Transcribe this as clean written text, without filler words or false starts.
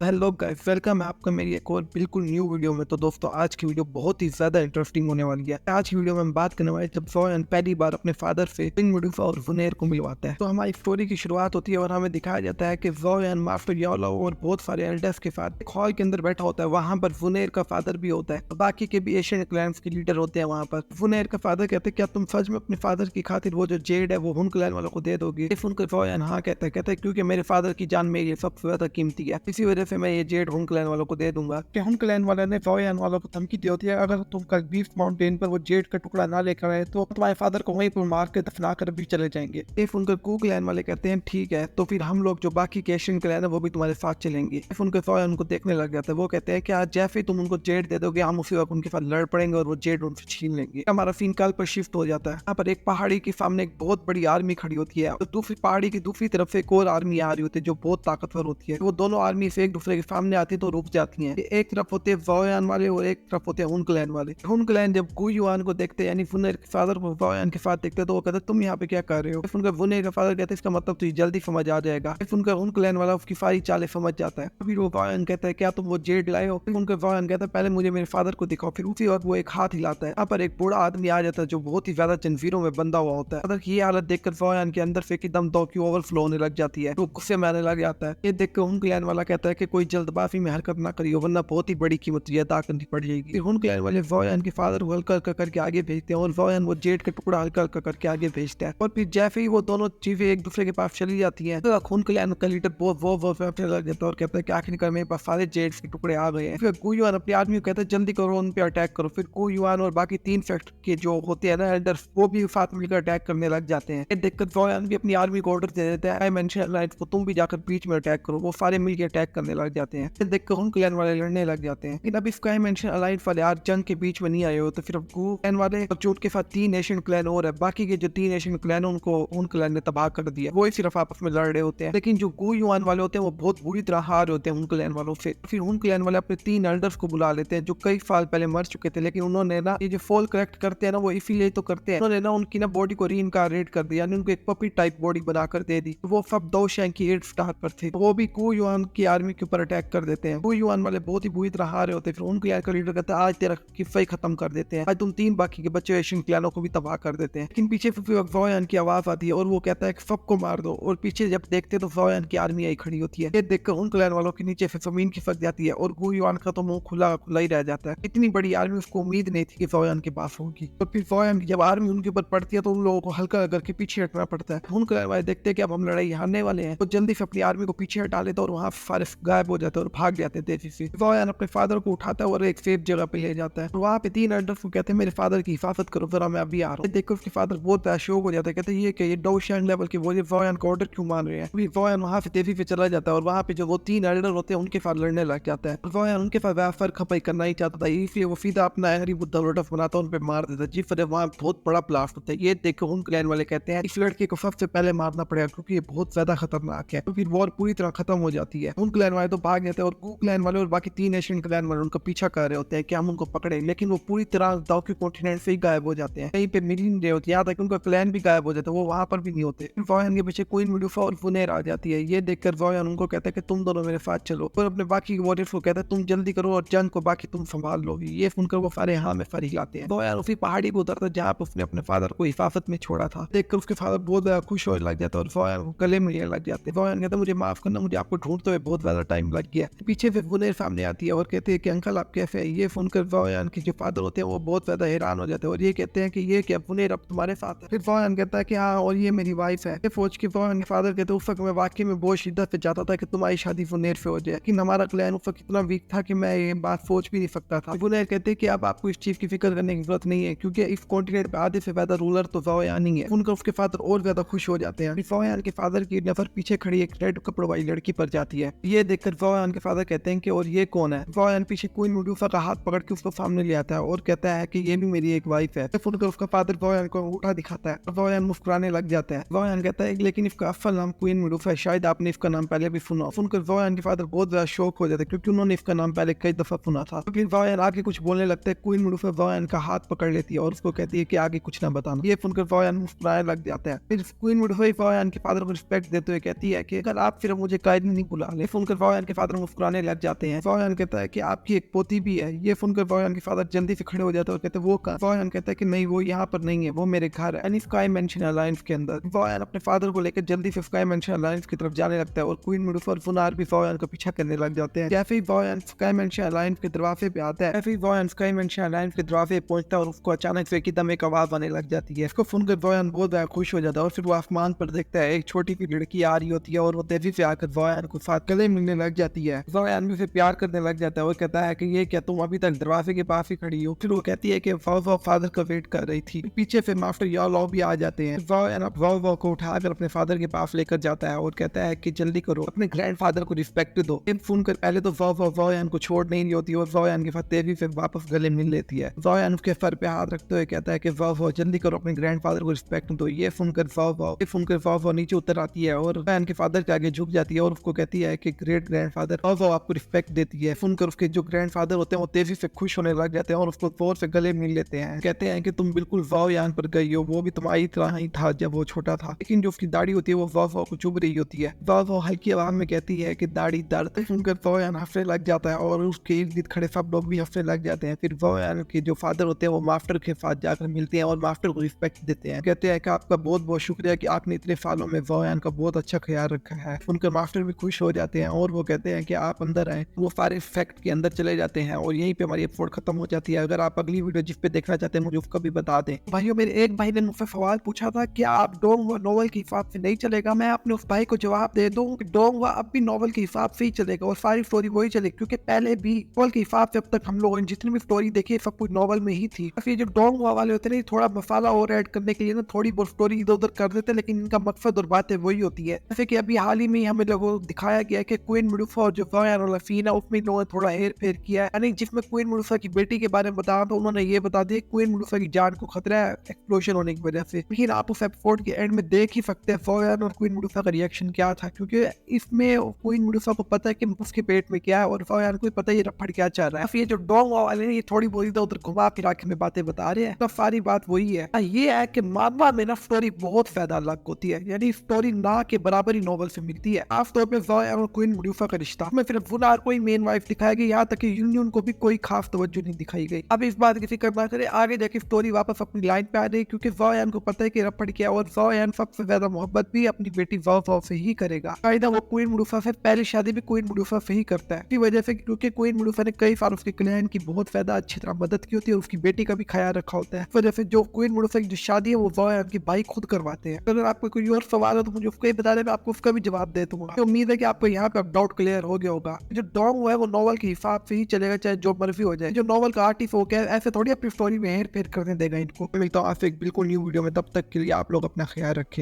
Hello guys, welcome है आपका मेरी एक और बिल्कुल न्यू वीडियो में। तो दोस्तों, आज की वीडियो बहुत ही ज्यादा इंटरेस्टिंग होने वाली है। आज की वीडियो में हम बात करने वाले हैं जब ज़ोयन पहली बार अपने फादर से किंग मेडुसा और वुनेर को मिलवाता है। तो हमारी स्टोरी की शुरुआत होती है और हमें दिखाया जाता है कि ज़ोयन मास्टर यालो और बहुत सारे एल्डर्स के साथ एक हॉल के अंदर बैठा होता है। वहां पर वुनेर का फादर भी होता है, बाकी के भी एशियन क्लैन्स के लीडर होते हैं वहां पर। वुनेर का फादर कहते हैं, क्या तुम सच में अपने फादर की खातिर वो जो जेड है वो हुन क्लैन वालों को दे दोगे? ये सुनकर ज़ोयन हाँ कहता है क्योंकि मेरे फादर की जान मेरी सबसे ज्यादा कीमती है, इसी वजह से मैं ये जेड हुन क्लैन वालों को दे दूंगा। कि हुन क्लैन वाले ने ज़ोयन वालों को धमकी दी होती है, अगर तुम कल बीफ माउंटेन पर वो जेड का टुकड़ा ना लेकर आए तो तुम्हारे फादर को वहीं पर मार के दफना कर भी चले जाएंगे। ये सुनकर कू क्लैन वाले कहते हैं ठीक है, तो फिर हम लोग जो बाकी के एशियन क्लैन है वो भी तुम्हारे साथ चलेंगे। उनके ज़ोयन उनको देखने लग जाता है। वो कहते हैं कि आज जैसे ही तुम उनको जेड दे दोगे हम उसी वक्त उनके साथ लड़ पड़ेंगे और वो जेड उनसे छीन लेंगे। हमारा सीन काल पर शिफ्ट हो जाता है। यहाँ पर एक पहाड़ी के सामने एक बहुत बड़ी आर्मी खड़ी होती है, तो दूसरी पहाड़ी की दूसरी तरफ से एक और आर्मी आ रही होती है जो बहुत ताकतवर होती है। वो दोनों आर्मी से एक दूसरे के सामने आती है तो रुक जाती हैं। एक तरफ होते हैं ज़ोयन वाले और एक तरफ होते हैं हुन क्लैन वाले। हुन क्लैन जब गु युआन को देखते हैं, यानी वुनेर के फादर को ज़ोयन के साथ देखते हैं, तो वो कहते हैं तुम यहाँ पे क्या कर रहे हो? उनका वुनेर का फादर कहते हैं इसका मतलब तुझे जल्दी समझ आ जाएगा। उनका हुन क्लैन वाला उसकी सारी चालें समझ जाता है। फिर वो ज़ोयन कहता है क्या तुम वो जेड लाए हो? फिर उनका ज़ोयन कहता है पहले मुझे मेरे फादर को दिखाओ। फिर उसी वक्त वो एक हाथ हिलाता है। यहाँ पर एक बूढ़ा आदमी आ जाता है जो बहुत ही ज्यादा जंजीरों में बंधा हुआ होता है। फादर की ये हालत देखकर ज़ोयन के अंदर से एकदम दो की ओवरफ्लो होने लग जाती है, तो गुस्से में आने लग जाता है। ये देखकर हुन क्लैन वाला कहता है कि कोई जल्दबाजी में हरकत ना करियो वरना बहुत ही बड़ी कीमत अदा करनी पड़ जाएगी। फिर हुन क्लैन वाले ज़ोयन के फादर को हल्का हल्का करके आगे भेजते हैं और ज़ोयन वो जेड का टुकड़ा हल्का हल्का करके आगे भेजता है। और फिर जैसे ही वो दोनों चीजें एक दूसरे के पास चली जाती हैं तो हुन क्लैन का लीडर वो लग जाता है और कहता है कि आखिरकार मेरे पास सारे जेड्स के टुकड़े आ गए हैं। फिर गु युआन अपने आदमी को कहता है जल्दी करो, उन पे अटैक करो। फिर गु युआन और बाकी 3 फैक्ट के जो होते हैं ना एल्डर्स, वो भी साथ मिलकर अटैक करने लग जाते हैं। देखकर ज़ोयन भी अपनी आर्मी को ऑर्डर दे देता है, आई मेंशन अलायंस को तुम भी जाकर बीच में अटैक करो। वो सारे मिलकर अटैक करने लग जाते हैं। फिर देखकर हुन क्लैन वाले लड़ने लग जाते हैं। लेकिन अब स्काई मेंशन अलायंस वाले आज जंग के बीच में नहीं आए हो, तो फिर अब गु क्लैन वाले और जो उनके साथ 3 एशियन क्लैन और है, बाकी के जो 3 एशियन क्लैन उनको हुन क्लैन ने तबाह कर दिया। वो ही सिर्फ आपस में लड़ रहे होते हैं। लेकिन जो गु युआन वाले होते हैं वो बहुत बुरी तरह हार होते हैं हुन क्लैन वालों से। फिर हुन क्लैन वाले अपने 3 एल्डर्स को बुला लेते हैं जो कई साल पहले मर चुके थे, लेकिन उन्होंने ना ये जो फॉल करेक्ट करते हैं ना वो इसीलिए तो करते हैं, उन्होंने ना उनकी ना बॉडी को रीइंकार्नेट कर दिया, यानी उनको एक पपी टाइप बॉडी बनाकर दे दी। वो सब 2 शैंक की 8 स्टार पर थे। वो भी गु युआन की आर्मी के ऊपर अटैक कर देते हैं। गु युआन वाले बहुत ही बुरी तरह हारे होते हैं। फिर उन क्लैन का लीडर कहता है आज तेरा किस्सा ही खत्म कर देते हैं, आज तुम 3 बाकी के बच्चे एशियन क्लैनों को भी तबाह कर देते हैं। लेकिन पीछे फिर ज़ोयन की आवाज आती है और वो कहता है कि सबको मार दो। और पीछे जब देखते तो ज़ोयन की आर्मी आई खड़ी होती है। ये देखकर उन क्लैन वालों के नीचे से जमीन खिसक जाती है और गु युआन का तो मुंह खुला खुला ही रह जाता है। इतनी बड़ी आर्मी उसको उम्मीद नहीं थी कि ज़ोयन के पास होगी। तो फिर ज़ोयन की जब आर्मी उनके ऊपर पड़ती है तो उन लोगों को हल्का करके पीछे हटना पड़ता है। उन क्लैन वाले देखते हैं कि अब हम लड़ाई हारने वाले हैं, तो जल्दी से अपनी आर्मी को पीछे हटा लेते और वहां सारे गायब हो जाते हैं और भाग जाते हैं तेजी से। ज़ोयन अपने फादर को उठाता है और एक सेफ जगह पे ले जाता है। वहाँ पे 3 एल्डर्स को कहते हैं मेरे फादर की हिफाजत करो जरा, मैं अभी आ रहा हूँ। देखकर उसके फादर बहुत शौक हो जाता है, कहते हैं ये कि ये डोशियन लेवल के वो ज़ोयन का ऑर्डर क्यों मान रहे हैं? फिर ज़ोयन वहाँ से तेजी से चला जाता है और वहाँ पे जो वो 3 एल्डर होते हैं उनके साथ लड़ने लग जाता है। ज़ोयन उनके साथ व्यापार खपाई करना ही चाहता था, इसलिए वो सीधा अपना एंग्री बुद्धा लोटस बनाता है, उन पे मार देता है। जिस वजह वहाँ बहुत बड़ा ब्लास्ट होता है। ये देखकर उन क्लैन वाले कहते हैं इस लड़के को सबसे पहले मारना पड़ेगा क्योंकि ये बहुत ज्यादा खतरनाक है। तो फिर वॉर पूरी तरह खत्म हो जाती है। उन क्लैन वाले तो भाग जाते हैं और गु क्लैन वाले और बाकी 3 एशियन क्लैन वाले उनका पीछा कर रहे होते हैं कि हम उनको पकड़े, लेकिन वो पूरी तरह दाओकी कॉन्टिनेंट से ही गायब हो जाते हैं, कहीं पे मिल ही नहीं रहे होते। यहाँ तक उनका क्लैन भी गायब हो जाता है, वो वहां पर भी नहीं होते। ज़ोयन के पीछे क्वीन मेडुसा और वुनेर आ जाती है। ये देखकर ज़ोयन उनको कहता है कि तुम दोनों मेरे साथ चलो, और अपने बाकी वॉरियर्स को कहता है तुम जल्दी करो और जंग को बाकी तुम संभाल लो। ये सुनकर वो सारे हाँ में फरी लाते हैं। ज़ोयन उसी पहाड़ी पर उतरता है जहाँ पे उसने अपने फादर को हिफाजत में छोड़ा था। देखकर उसके फादर बहुत ज्यादा खुश होने लग जाता है और ज़ोयन को गले मिलने लग जाते हैं। ज़ोयन कहता है मुझे माफ करना, मुझे आपको ढूंढते हुए बहुत ज्यादा टाइम लग गया। पीछे से वुनेर सामने आती है और कहते हैं कि अंकल आप कैसे हैं? ये सुनकर ज़ोयन के जो फादर होते हैं वो बहुत ज्यादा हैरान हो जाते हैं और ये कहते हैं कि ये क्या वुनेर अब तुम्हारे साथ है? फिर ज़ोयन कहता है कि हाँ, और ये मेरी वाइफ है। ये सोच के ज़ोयन के फादर कहते हैं उस वक्त मैं वाकई में बहुत शिद्दत से चाहता था कि तुम्हारी शादी वुनेर से हो जाए, लेकिन हमारा क्लैन उस वक्त इतना वीक था कि मैं ये बात सोच भी नहीं सकता था। वुनेर कहते हैं कि अब आपको इस चीज की फिक्र करने की जरूरत नहीं है क्योंकि इस कॉन्टिनेंट पे आधे से ज्यादा रूलर तो ज़ोयन ही है। उनका उसके फादर और ज्यादा खुश हो जाते हैं। ज़ोयन के फादर की नजर पीछे खड़ी एक रेड कपड़ों वाली लड़की पर जाती है। ये देखकर ज़ोयन के फादर कहते हैं कि और ये कौन है? ज़ोयन पीछे क्वीन मेडुसा का हाथ पकड़ के उसको सामने ले आता है और कहता है कि ये भी मेरी एक वाइफ है। सुनकर उसका फादर ज़ोयन को उठा दिखाता है। ज़ोयन मुस्कुराने लग जाता है। ज़ोयन कहता है लेकिन इसका असल नाम क्वीन मेडुसा है, शायद आपने इसका नाम पहले भी सुना। सुनकर ज़ोयन के फादर बहुत ज्यादा शौक हो जाता है क्योंकि उन्होंने इसका नाम पहले कई दफा सुना था। फिर ज़ोयन आगे कुछ बोलने लगता है। क्वीन मेडुसा ज़ोयन का हाथ पकड़ लेती है और उसको कहती है कि आगे कुछ ना बताना। ये सुनकर ज़ोयन मुस्कुराने लग जाता है। फिर क्वीन मेडुसा ज़ोयन के फादर को रिस्पेक्ट देते हुए कहती है कि अगर आप फिर मुझे कायद नहीं बुला ले। सुनकर वोयान के फादर मुस्कुराने लग जाते हैं। वोयान कहता है कि आपकी एक पोती भी है। ये सुनकर वोयान के फादर जल्दी से खड़े हो जाते हैं और कहते हैं वो कहाँ? वोयान कहता है कि नहीं, वो यहाँ पर नहीं है, वो मेरे घर है यानी स्काई मेंशन अलायंस के अंदर। वोयान अपने फादर को लेकर जल्दी से स्काई मेंशन अलायंस की तरफ जाने लगता है और क्वीन मेडुसा और वुनार भी वोयान का पीछा करने लग जाते हैं। जैसे ही वोयान स्काई मेंशन अलायंस के दरवाजे पे आता है, जैसे ही वोयान स्काई मेंशन अलायंस के दरवाजे पे पहुंचता है और उसको अचानक से एकदम एक आवाज आने लग जाती है। इसको सुनकर वोयान बहुत ज्यादा खुश हो जाता है और फिर वो आसमान पर देखता है एक छोटी सी लड़की आ रही होती है और वो तेजी से आकर वोयान को साथ गले मिलने लग जाती है। वोयान भी उसे प्यार करने लग जाता है और कहता है कि ये क्या, तुम अभी तक दरवाजे के पास ही खड़ी हो? फिर वो कहती है कि वो फादर का वेट कर रही थी। पीछे से मास्टर यालो भी आ जाते हैं। वो को उठाकर अपने फादर के पास लेकर जाता है और कहता है कि जल्दी करो, अपने ग्रैंडफादर को रिस्पेक्ट दो। सुनकर पहले तो वोयान को छोड़ नहीं रही होती और वोयान के साथ तेजी से वापस गले मिल लेती है। वोयान उसके सर पे हाथ रखते हुए कहता है कि वो जल्दी करो, अपने ग्रैंडफादर को रिस्पेक्ट दो। ये सुनकर वो नीचे उतर आती है और वोयान के फादर के आगे झुक जाती है और उसको कहती है कि ग्रेट ग्रैंडफादर, वो आपको रिस्पेक्ट देती है। सुनकर उसके जो ग्रैंडफादर होते हैं वो तेजी से खुश होने लग जाते हैं और उसको जोर से गले मिल लेते हैं। कहते हैं कि तुम बिल्कुल वोयान पर गई हो, वो भी तुम्हारी तरह ही था जब वो छोटा था। लेकिन जो उसकी दाढ़ी होती है वो वो को चुभ रही होती है। वो हल्की आवाज में कहती है कि दाढ़ी दर्द। सुनकर वोयान हंसने लग जाता है और उसके इर्द गिर्द खड़े सब लोग भी हंसने लग जाते हैं। फिर वोयान के जो फादर होते हैं वो मास्टर के साथ जाकर मिलते हैं और मास्टर को रिस्पेक्ट देते हैं। कहते हैं कि आपका बहुत बहुत शुक्रिया कि आपने इतने सालों में वोयान का बहुत अच्छा ख्याल रखा है। उनके मास्टर भी खुश हो जाते हैं और वो कहते हैं कि आप अंदर आए। वो सारे फैक्ट के अंदर चले जाते हैं और यहीं पे हमारी एपिसोड खत्म हो जाती है। अगर आप अगली वीडियो जिस पे देखना चाहते हैं मुझे उसका भी बता दें। भाइयों, मेरे एक भाई ने मुझसे सवाल पूछा था कि आप डोंगवा नॉवल के हिसाब से नहीं चलेगा। मैं अपने उस भाई को जवाब दे दूं कि डोंगवा अब भी नॉवल के हिसाब से ही चलेगा और सारी स्टोरी वही चलेगी, क्योंकि पहले भी नॉवल के हिसाब से अब तक हम लोगों ने जितनी भी स्टोरी देखी है सब कुछ नॉवल में ही थी। फिर जो डोंगवा वाले होते हैं थोड़ा मसाला और ऐड करने के लिए ना थोड़ी बहुत स्टोरी इधर उधर कर देते हैं, लेकिन इनका मकसद और बातें वही होती है। जैसे कि अभी हाल ही में हमें लोगों को दिखाया गया कि क्वीन मेडुसा और जो वोयान वाला सीन है उसमें लोगों ने थोड़ा हेर फेर किया है। यानी जिसमें क्वीन मेडुसा की बेटी के बारे में बताया तो उन्होंने ये बता दिया क्वीन मेडुसा की जान को खतरा है एक्सप्लोजन होने की वजह से। लेकिन आप उस एपिसोड के एंड में देख ही सकते हैं वोयान और क्वीन मेडुसा का रिएक्शन क्या था, क्योंकि इसमें क्वीन मेडुसा को पता है कि उसके पेट में क्या है और वोयान को पता है ये रफड़ क्या चल रहा है। ये जो डोंगवा वाले हैं ये थोड़ी बहुत इधर उधर घुमा फिरा के बातें बता रहे हैं, तो सारी बात वही है। ये है कि मानवा में ना स्टोरी बहुत ज्यादा अलग होती है, यानी स्टोरी ना के बराबर ही नॉवल से मिलती है। खास तौर पे वोयान और क्वीन मेडुसा का रिश्ता में सिर्फ वुनार को ही मेन वाइफ दिखाया गया, यहाँ तक कि यूनियन को भी कोई खास तवज्जो नहीं दिखाई गई। अब इस बात की फिक्र ना करे, आगे जाके स्टोरी वापस अपनी लाइन पे आ रही, क्योंकि वोयान को पता है कि रफड़ क्या और वोयान सबसे ज्यादा मोहब्बत भी अपनी बेटी वो से ही करेगा। कायदा वो क्वीन मेडुसा से पहली शादी भी क्वीन मेडुसा से ही करता है, इसी वजह से क्योंकि क्वीन मेडुसा ने कई बार उसके क्लैन की बहुत ज्यादा अच्छी तरह मदद की होती है और उसकी बेटी का भी ख्याल रखा होता है। इस वजह से जो क्वीन मेडुसा की जो शादी है वो वोयान के भाई खुद करवाते हैं। अगर आपको कोई और सवाल हो तो मुझे उसका ही बता दें, मैं आपको उसका भी जवाब दे दूंगा। तो उम्मीद है कि आपको यहाँ पे डाउट क्लियर हो गया होगा। जो डोंगवा है वो नॉवल के हिसाब से ही चलेगा, चाहे जो मर्जी हो जाए। जो नॉवल का आर्टिस्ट हो गया ऐसे थोड़ी अपनी स्टोरी में हेर फेर करने देगा इनको। मिलता हूँ आपसे एक बिल्कुल न्यू वीडियो में, तब तक के लिए आप लोग अपना ख्याल रखें।